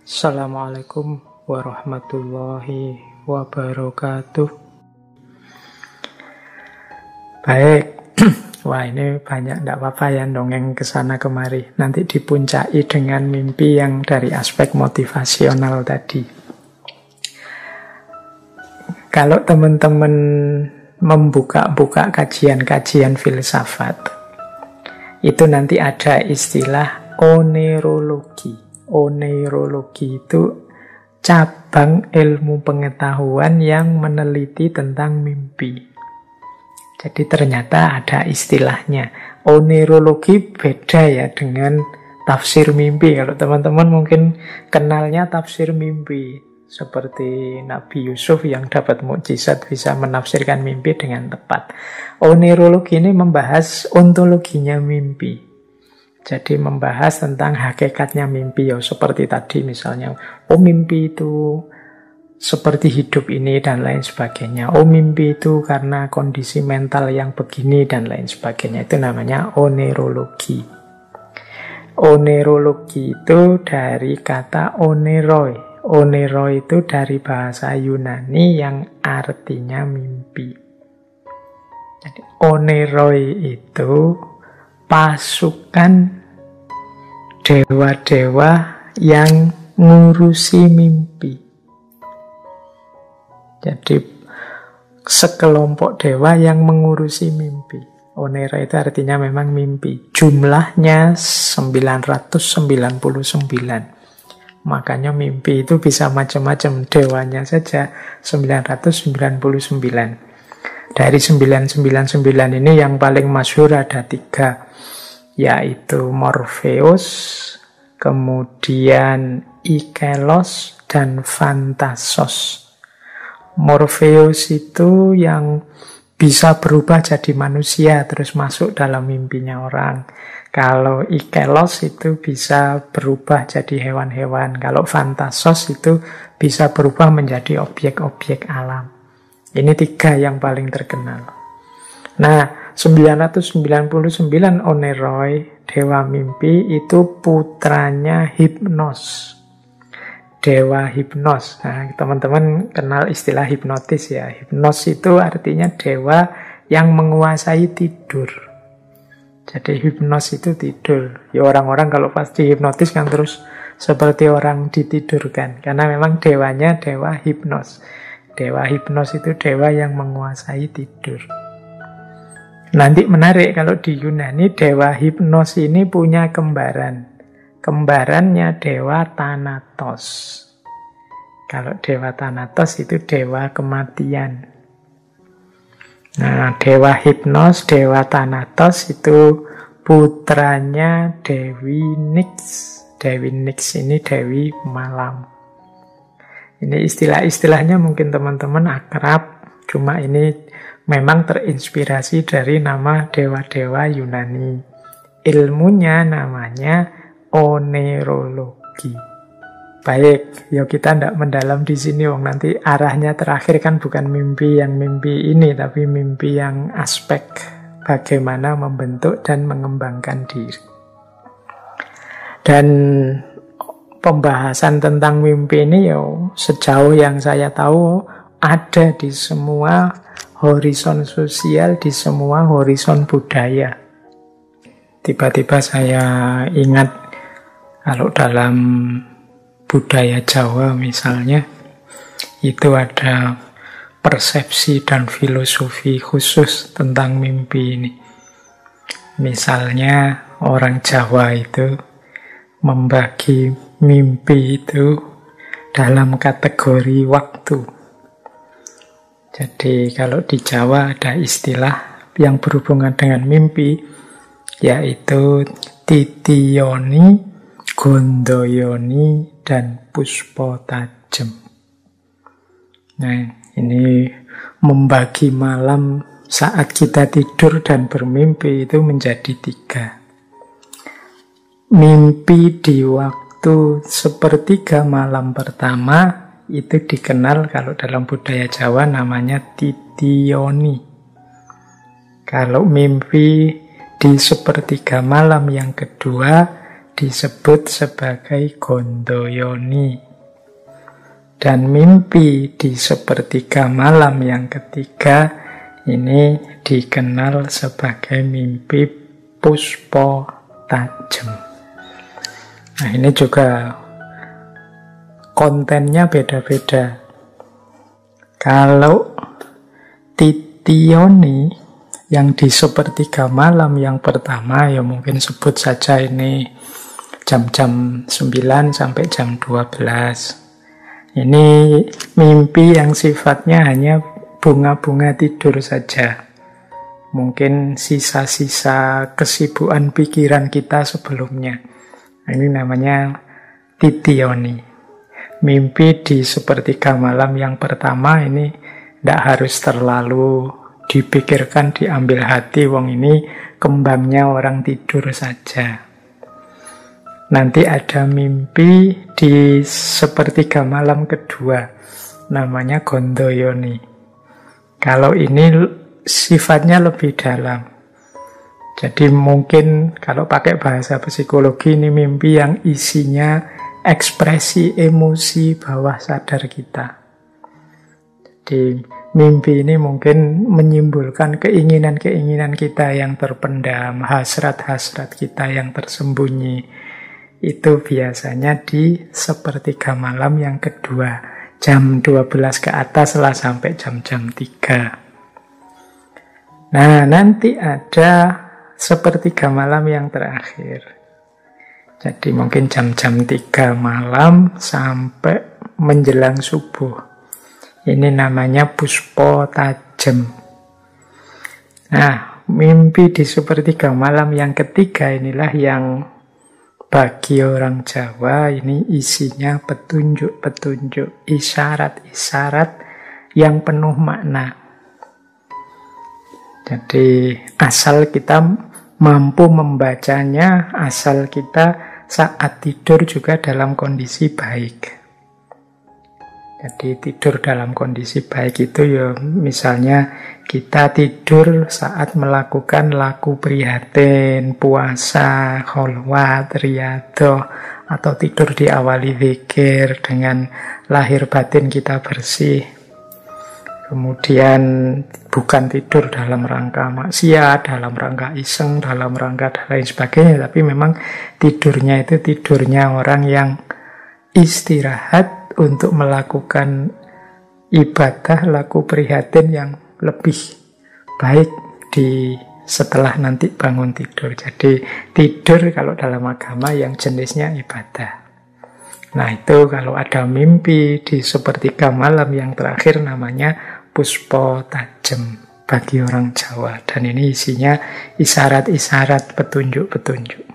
Assalamualaikum warahmatullahi wabarakatuh. Baik, wah ini banyak, tidak apa-apa ya dongeng kesana kemari. Nanti dipuncai dengan mimpi yang dari aspek motivasional tadi. Kalau teman-teman membuka-buka kajian-kajian filsafat, itu nanti ada istilah oneirologi. Oneirologi itu cabang ilmu pengetahuan yang meneliti tentang mimpi. Jadi ternyata ada istilahnya. Oneirologi beda ya dengan tafsir mimpi. Kalau teman-teman mungkin kenalnya tafsir mimpi, seperti Nabi Yusuf yang dapat mukjizat bisa menafsirkan mimpi dengan tepat. Oneirologi ini membahas ontologinya mimpi. Jadi membahas tentang hakikatnya mimpi ya, seperti tadi misalnya, mimpi itu seperti hidup ini dan lain sebagainya. Mimpi itu karena kondisi mental yang begini dan lain sebagainya. Itu namanya oneirologi. Oneirologi itu dari kata oneiroi. Oneiroi itu dari bahasa Yunani yang artinya mimpi. Jadi oneiroi itu pasukan dewa-dewa yang ngurusi mimpi. Jadi sekelompok dewa yang mengurusi mimpi. Onera itu artinya memang mimpi. Jumlahnya 999. Makanya mimpi itu bisa macam-macam. Dewanya saja 999. Dari 999 ini yang paling masyhur ada 3, yaitu Morpheus, kemudian Ikelos, dan Phantasos. Morpheus itu yang bisa berubah jadi manusia terus masuk dalam mimpinya orang. Kalau Ikelos itu bisa berubah jadi hewan-hewan. Kalau Phantasos itu bisa berubah menjadi objek-objek alam. Ini 3 yang paling terkenal. Nah, 999 oneiroi, dewa mimpi, itu putranya Hipnos. Dewa Hipnos. Nah, teman-teman kenal istilah hipnotis ya. Hipnos itu artinya dewa yang menguasai tidur. Jadi Hipnos itu tidur. Ya orang-orang kalau pas dihipnotis kan terus seperti orang ditidurkan. Karena memang dewanya dewa Hipnos. Dewa Hipnos itu dewa yang menguasai tidur. Nanti menarik kalau di Yunani dewa Hipnos ini punya kembaran. Kembarannya dewa Thanatos. Kalau dewa Thanatos itu dewa kematian. Nah, dewa Hipnos, dewa Thanatos itu putranya Dewi Nyx. Dewi Nyx ini dewi malam. Ini istilah-istilahnya mungkin teman-teman akrab, cuma ini memang terinspirasi dari nama dewa-dewa Yunani. Ilmunya namanya oneirologi. Baik, ya kita tidak mendalam di sini, nanti arahnya terakhir kan bukan mimpi yang mimpi ini, tapi mimpi yang aspek bagaimana membentuk dan mengembangkan diri. Dan pembahasan tentang mimpi ini ya sejauh yang saya tahu ada di semua horizon sosial, di semua horizon budaya. Tiba-tiba saya ingat kalau dalam budaya Jawa misalnya, itu ada persepsi dan filosofi khusus tentang mimpi ini. Misalnya orang Jawa itu membagi mimpi itu dalam kategori waktu. Jadi kalau di Jawa ada istilah yang berhubungan dengan mimpi, yaitu titiyoni, gondoyoni, dan puspo tajem. Nah, ini membagi malam saat kita tidur dan bermimpi itu menjadi 3. Mimpi di waktu sepertiga malam pertama itu dikenal kalau dalam budaya Jawa namanya titiyoni. Kalau mimpi di sepertiga malam yang kedua disebut sebagai Gondoyoni. Dan mimpi di sepertiga malam yang ketiga ini dikenal sebagai mimpi Puspa Tajem. Nah, ini juga kontennya beda-beda. Kalau Titioni yang di sepertiga malam yang pertama, ya mungkin sebut saja ini jam-jam 9 sampai jam 12. Ini mimpi yang sifatnya hanya bunga-bunga tidur saja. Mungkin sisa-sisa kesibukan pikiran kita sebelumnya. Ini namanya Titioni. Mimpi di sepertiga malam yang pertama ini tidak harus terlalu dipikirkan, diambil hati, wong ini kembangnya orang tidur saja. Nanti ada mimpi di sepertiga malam kedua, namanya Gondoyoni. Kalau ini sifatnya lebih dalam. Jadi mungkin kalau pakai bahasa psikologi ini mimpi yang isinya ekspresi emosi bawah sadar kita. Jadi mimpi ini mungkin menyimpulkan keinginan-keinginan kita yang terpendam, hasrat-hasrat kita yang tersembunyi. Itu biasanya di sepertiga malam yang kedua, jam 12 ke atas lah sampai jam-jam 3. Nah, nanti ada sepertiga malam yang terakhir. Jadi mungkin jam-jam 3 malam sampai menjelang subuh. Ini namanya Puspa Tajem. Nah, mimpi di sepertiga malam yang ketiga inilah yang bagi orang Jawa ini isinya petunjuk-petunjuk, isyarat-isyarat yang penuh makna. Jadi asal kita mampu membacanya, asal kita saat tidur juga dalam kondisi baik. Jadi tidur dalam kondisi baik itu ya misalnya kita tidur saat melakukan laku prihatin, puasa, kholwat, riyadhah, atau tidur diawali zikir dengan lahir batin kita bersih. Kemudian bukan tidur dalam rangka maksiat, dalam rangka iseng, dalam rangka dan lain sebagainya, tapi memang tidurnya itu tidurnya orang yang istirahat untuk melakukan ibadah, laku prihatin yang lebih baik di setelah nanti bangun tidur. Jadi tidur kalau dalam agama yang jenisnya ibadah. Nah itu kalau ada mimpi di sepertiga malam yang terakhir namanya Puspa Tajem bagi orang Jawa. Dan ini isinya isyarat-isyarat, petunjuk-petunjuk.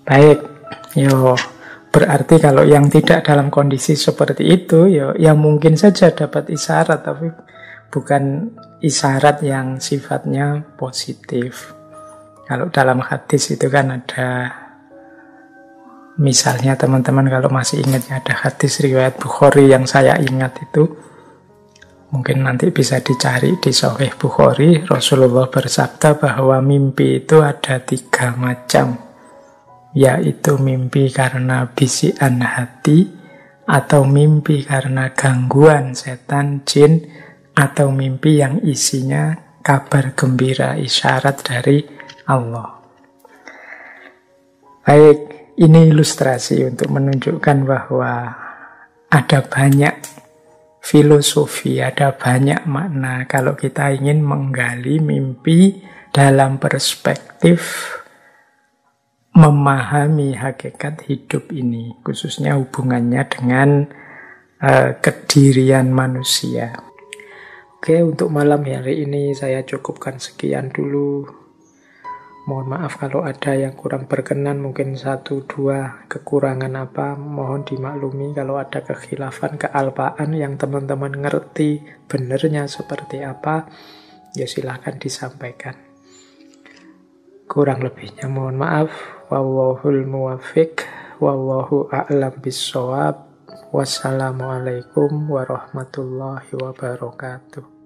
Baik, berarti kalau yang tidak dalam kondisi seperti itu, ya mungkin saja dapat isyarat, tapi bukan isyarat yang sifatnya positif. Kalau dalam hadis itu kan ada, misalnya teman-teman kalau masih ingat ada hadis riwayat Bukhari yang saya ingat itu, mungkin nanti bisa dicari di Sahih Bukhari. Rasulullah bersabda bahwa mimpi itu ada 3 macam, yaitu mimpi karena bisikan hati, atau mimpi karena gangguan setan, jin, atau mimpi yang isinya kabar gembira, isyarat dari Allah. Baik. Ini ilustrasi untuk menunjukkan bahwa ada banyak filosofi, ada banyak makna kalau kita ingin menggali mimpi dalam perspektif memahami hakikat hidup ini, khususnya hubungannya dengan kedirian manusia. Oke, untuk malam hari ini saya cukupkan sekian dulu. Mohon maaf kalau ada yang kurang berkenan, mungkin 1-2 kekurangan apa, mohon dimaklumi. Kalau ada kekhilafan, kealpaan yang teman-teman ngerti benernya seperti apa, ya silahkan disampaikan. Kurang lebihnya mohon maaf. Wallahul muwaffiq, wallahu a'lam bissawab. Wassalamualaikum warahmatullahi wabarakatuh.